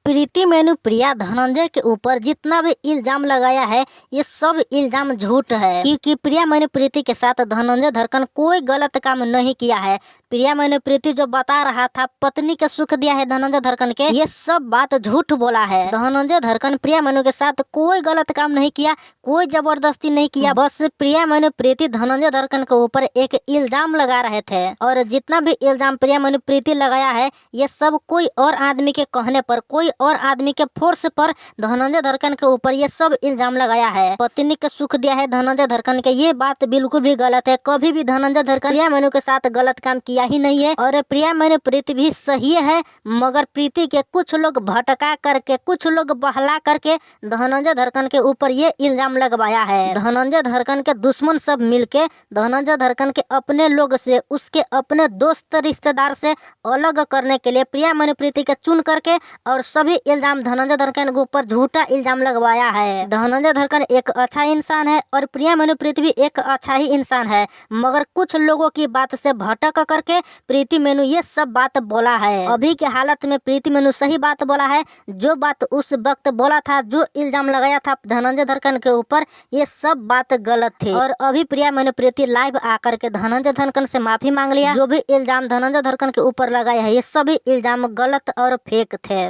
प्रीति मेनू प्रिया धनंजय के ऊपर जितना भी इल्जाम लगाया है ये सब इल्जाम झूठ है, क्योंकि प्रिया मैंने प्रीति के साथ धनंजय धड़कन कोई गलत काम नहीं किया है। प्रिया मैंने प्रीति जो बता रहा था पत्नी के सुख दिया है धनंजय धड़कन के, ये सब बात झूठ बोला है। धनंजय धड़कन प्रिया मैनू के साथ कोई गलत काम नहीं किया, कोई जबरदस्ती नहीं किया, बस प्रिया मैनू प्रीति धनंजय धड़कन के ऊपर एक इल्जाम लगा रहे थे। और जितना भी इल्जाम प्रिया मैनू प्रीति लगाया है ये सब कोई और आदमी के कहने पर, कोई और आदमी के फोर्स पर धनंजय धड़कन के ऊपर ये सब इल्जाम लगाया है। पत्नी के सुख दिया है धनंजय धड़कन के, ये बात बिल्कुल भी गलत है। कभी भी धनंजय धड़कन प्रिया मैनू के साथ गलत काम किया ही नहीं है। और प्रिया मैनू प्रीति भी सही है, मगर प्रीति के कुछ लोग भटका करके, कुछ लोग बहला करके धनंजय धड़कन के ऊपर ये इल्जाम लगवाया है। धनंजय धड़कन के दुश्मन सब मिलके धनंजय धड़कन के अपने लोग से, उसके अपने दोस्त रिश्तेदार से अलग करने के लिए प्रिया मैनू प्रीति के चुन करके और सभी इल्जाम धनंजय धड़कन के ऊपर झूठा इल्जाम लगवाया है। धनंजय धड़कन एक अच्छा इंसान है और प्रिया मैनू प्रीति भी एक अच्छा ही इंसान है, मगर कुछ लोगों की बात से भटक करके प्रीति मैनू ये सब बात बोला है। अभी के हालत में प्रीति मैनू सही बात बोला है, जो बात उस वक्त बोला था, जो इल्जाम लगाया था धनंजय धड़कन के ऊपर, ये सब बात गलत थी। और अभी प्रिया मैनू प्रीति लाइव आकर के धनंजय धड़कन से माफी मांग लिया। जो भी इल्जाम धनंजय धड़कन के ऊपर लगाया है ये सभी इल्जाम गलत और फेक थे।